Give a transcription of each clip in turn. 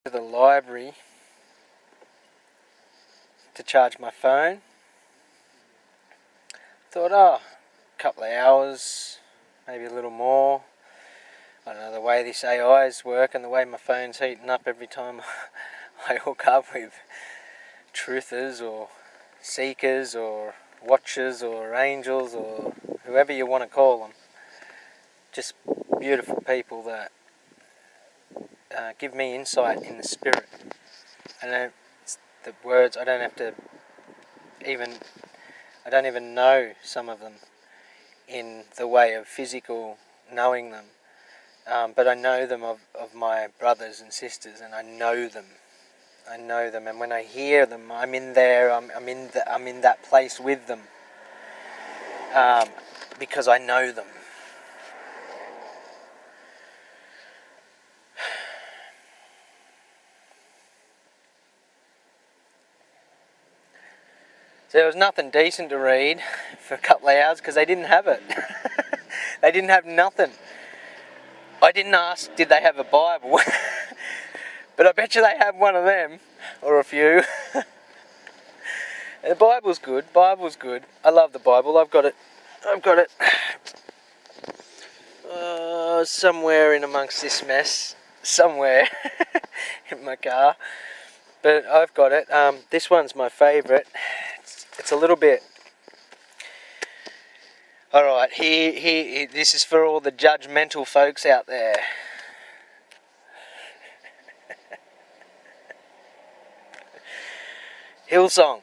To the library to charge my phone. Thought, a couple of hours, maybe a little more. I don't know, the way this AI's work and the way my phone's heating up every time I hook up with truthers or seekers or watchers or angels or whoever you want to call them. Just beautiful people that give me insight in the spirit. And the words, I don't even know some of them in the way of physical knowing them. But I know them of my brothers and sisters, and I know them, and when I hear them, I'm in there. I'm in that place with them, because I know them. So there was nothing decent to read for a couple of hours because they didn't have it. They didn't have nothing. I didn't ask, did they have a Bible? But I bet you they have one of them, or a few. The Bible's good. I love the Bible. I've got it somewhere in amongst this mess. Somewhere in my car. But I've got it. This one's my favourite. It's a little bit... Alright, here, this is for all the judgmental folks out there. Hillsong.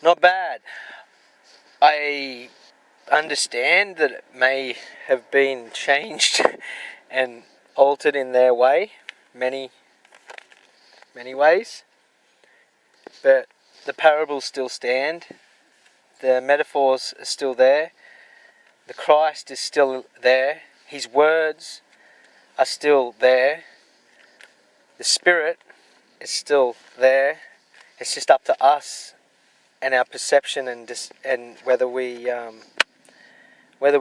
Not bad. I understand that it may have been changed and altered in their way, many ways, but the parables still stand, the metaphors are still there, the Christ is still there, his words are still there, the Spirit is still there. It's just up to us and our perception and whether we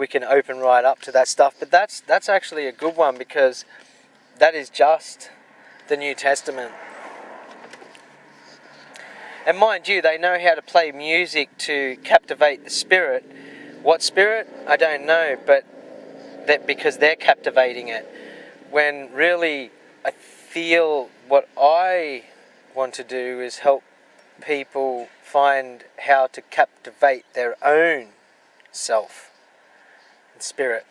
can open right up to that stuff. But that's actually a good one, because that is just the New Testament. And mind you, they know how to play music to captivate the spirit. What spirit? I don't know, but that because they're captivating it. When really, I feel what I want to do is help people find how to captivate their own self and spirit.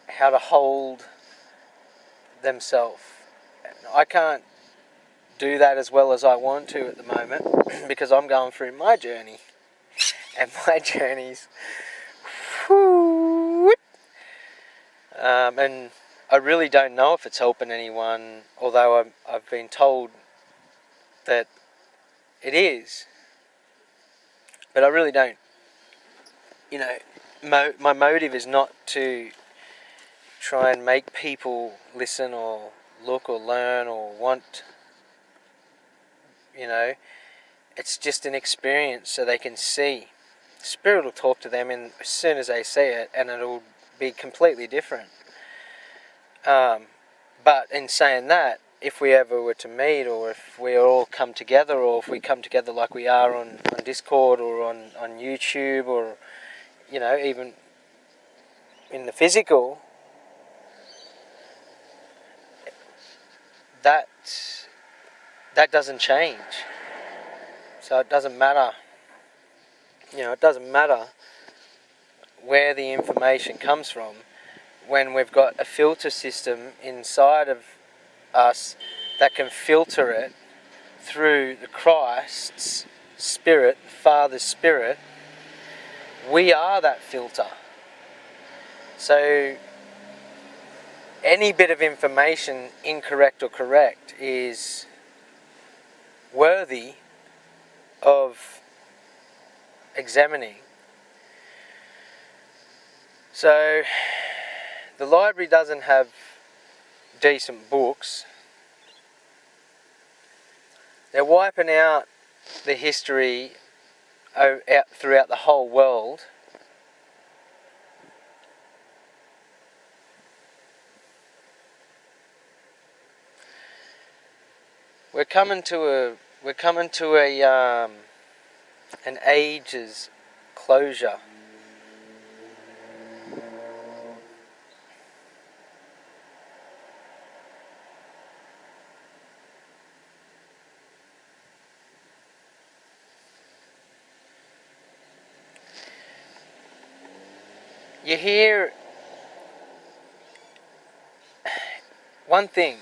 How to hold themselves. I can't do that as well as I want to at the moment because I'm going through my journey, and my journey's and I really don't know if it's helping anyone, although I've been told that it is, but I really don't. My motive is not to try and make people listen or look or learn or want. It's just an experience so they can see. Spirit will talk to them as soon as they see it, and it'll be completely different. But in saying that, if we ever were to meet, or if we all come together, or if we come together like we are on Discord or on YouTube, or even in the physical, that doesn't change. So it doesn't matter. It doesn't matter where the information comes from when we've got a filter system inside of us that can filter it through the Christ's Spirit, the Father's Spirit. We are that filter. So any bit of information, incorrect or correct, is worthy of examining. So the library doesn't have decent books. They're wiping out the history out throughout the whole world. we're coming to an age's closure. You hear one thing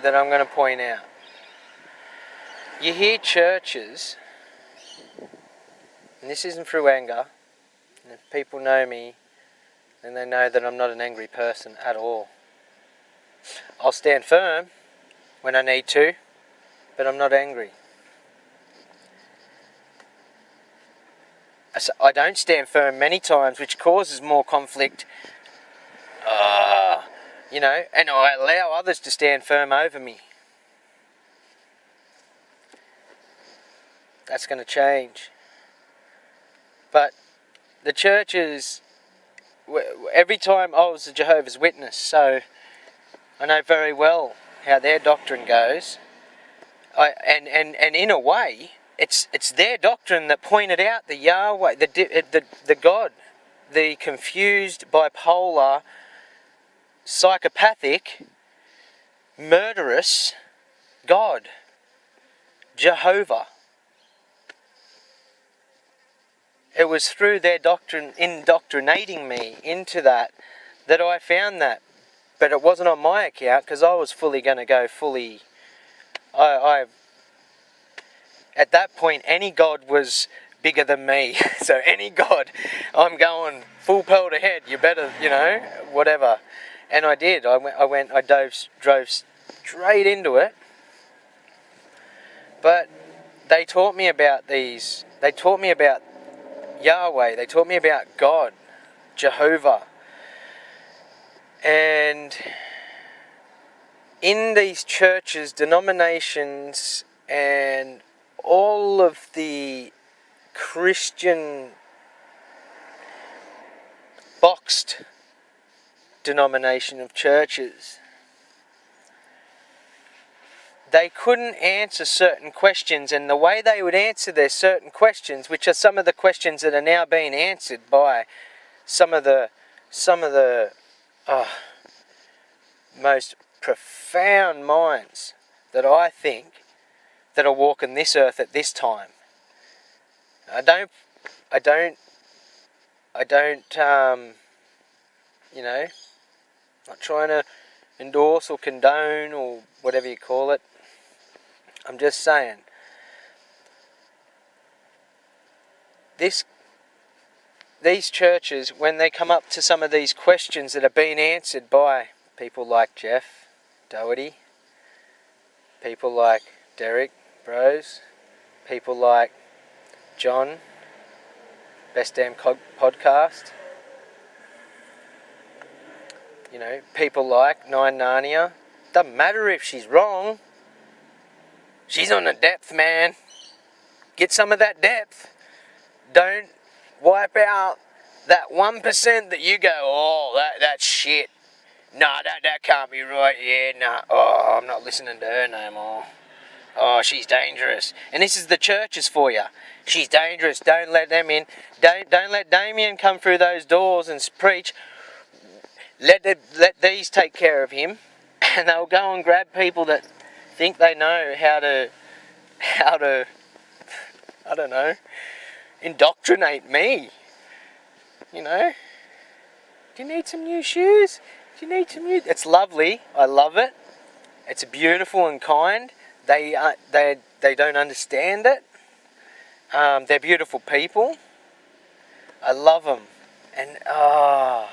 that I'm going to point out. You hear churches, and this isn't through anger, and if people know me, then they know that I'm not an angry person at all. I'll stand firm when I need to, but I'm not angry. I don't stand firm many times, which causes more conflict, and I allow others to stand firm over me. That's going to change. But the churches, every time I was a Jehovah's Witness, so I know very well how their doctrine goes. And in a way, it's their doctrine that pointed out the Yahweh, the God, the confused, bipolar, psychopathic, murderous God, Jehovah. It was through their doctrine, indoctrinating me into that I found that. But it wasn't on my account, because I was fully going to go fully. At that point, any God was bigger than me. So any God, I'm going full pelt ahead. You better, whatever. And I did. I drove straight into it. But they taught me about these. They taught me about Yahweh. They taught me about God, Jehovah. And in these churches, denominations, and all of the Christian boxed denomination of churches, they couldn't answer certain questions, and the way they would answer their certain questions, which are some of the questions that are now being answered by some of the most profound minds that I think that are walking this earth at this time. Not trying to endorse or condone or whatever you call it. I'm just saying, these churches, when they come up to some of these questions that are being answered by people like Jeff Doherty, people like Derek Bros, people like John, Best Damn Podcast, people like Nine Narnia. Doesn't matter if she's wrong. She's on the depth, man. Get some of that depth. Don't wipe out that 1% that you go, oh, that's shit. Nah, that can't be right. Yeah, nah. Oh, I'm not listening to her no more. Oh, she's dangerous. And this is the churches for you. She's dangerous. Don't let them in. Don't let Damien come through those doors and preach. Let these take care of him. And they'll go and grab people that think they know how to I don't know, indoctrinate me. Do you need some new shoes? Do you need some new... It's lovely. I love it. It's beautiful and kind. They don't understand it. They're beautiful people. I love them. And I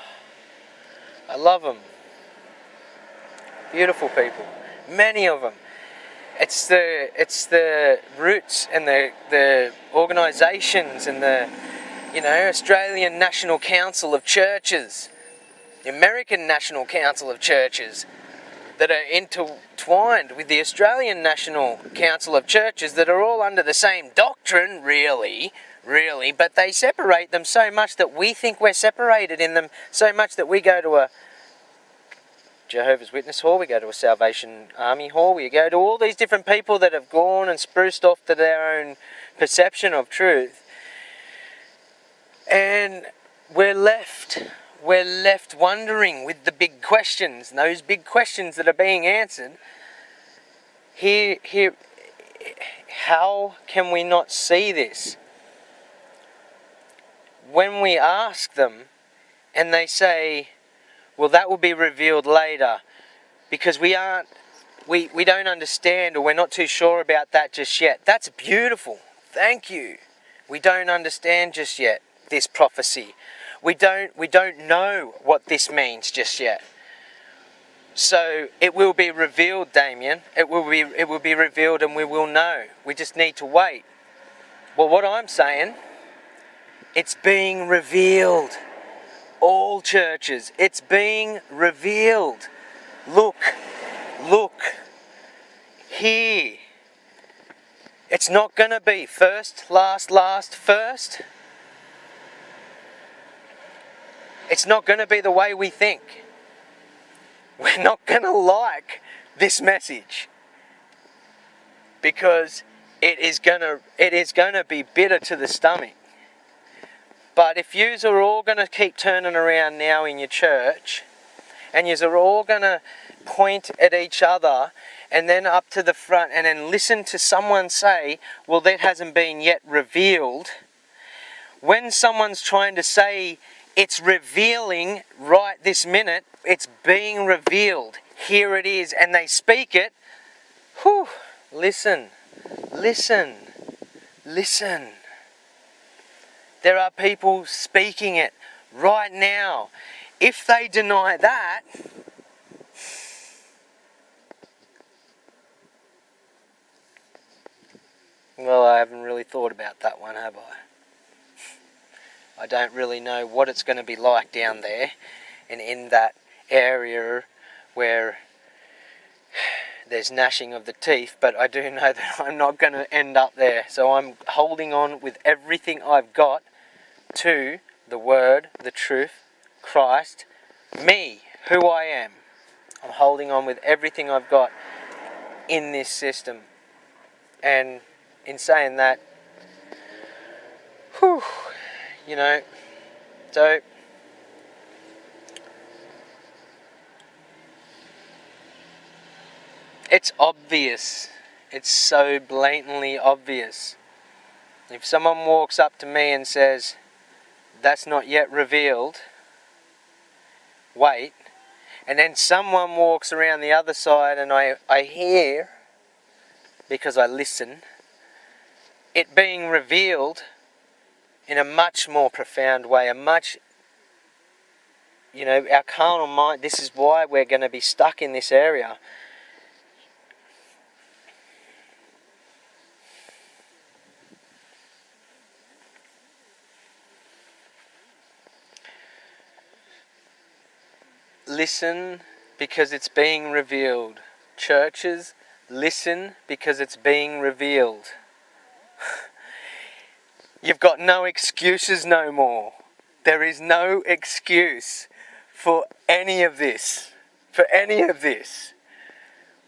love them. Beautiful people. Many of them. It's the roots and the organisations and the Australian National Council of Churches, the American National Council of Churches, that are intertwined with the Australian National Council of Churches, that are all under the same doctrine, really, but they separate them so much that we think we're separated in them, so much that we go to Jehovah's Witness hall, we go to a Salvation Army hall, we go to all these different people that have gone and spruced off to their own perception of truth. And we're left wondering with the big questions, and those big questions that are being answered. Here, how can we not see this? When we ask them and they say, well, that will be revealed later, because we don't understand, or we're not too sure about that just yet. That's beautiful. Thank you. We don't understand just yet this prophecy. We don't know what this means just yet. So it will be revealed, Damien. It will be revealed, and we will know. We just need to wait. Well, what I'm saying, it's being revealed. All churches, it's being revealed. Look, here. It's not going to be first, last, first. It's not going to be the way we think. We're not going to like this message, because it is going to be bitter to the stomach. But if yous are all going to keep turning around now in your church, and yous are all going to point at each other and then up to the front and then listen to someone say, well, that hasn't been yet revealed. When someone's trying to say it's revealing right this minute, it's being revealed. Here it is, and they speak it. Whew, listen. There are people speaking it right now. If they deny that, well, I haven't really thought about that one, have I? I don't really know what it's going to be like down there and in that area where there's gnashing of the teeth, but I do know that I'm not going to end up there. So I'm holding on with everything I've got to the Word, the truth, Christ, me, who I am. I'm holding on with everything I've got in this system. And in saying that, so it's obvious. It's so blatantly obvious. If someone walks up to me and says, that's not yet revealed, wait, and then someone walks around the other side and I hear, because I listen, it being revealed in a much more profound way, our carnal mind, this is why we're going to be stuck in this area. Listen because it's being revealed. Churches, listen because it's being revealed. You've got no excuses no more. There is no excuse for any of this.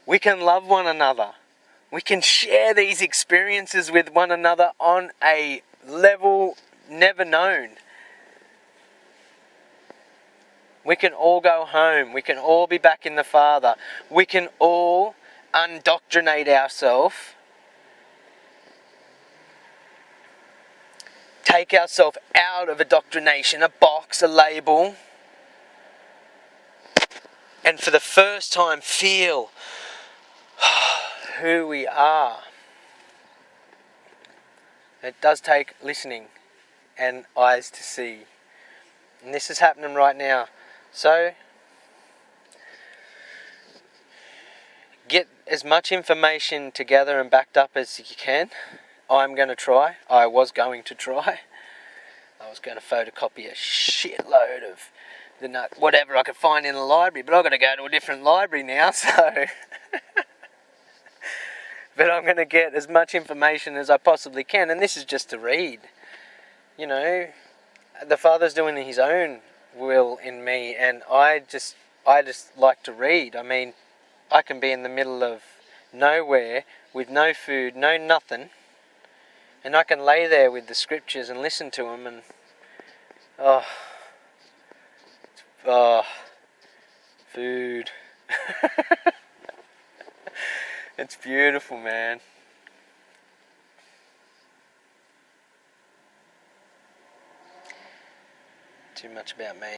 We can love one another. We can share these experiences with one another on a level never known. We can all go home. We can all be back in the Father. We can all undoctrinate ourselves. Take ourselves out of a doctrination, a box, a label. And for the first time feel who we are. It does take listening and eyes to see. And this is happening right now. So, get as much information together and backed up as you can. I'm going to try. I was going to try. I was going to photocopy a shitload of whatever I could find in the library, but I've got to go to a different library now, so... But I'm going to get as much information as I possibly can, and this is just to read. The Father's doing His own will in me, and I just I just like to read. I mean, I can be in the middle of nowhere with no food, no nothing, and I can lay there with the scriptures and listen to them, and oh, oh, food. It's beautiful, man. Too much about me.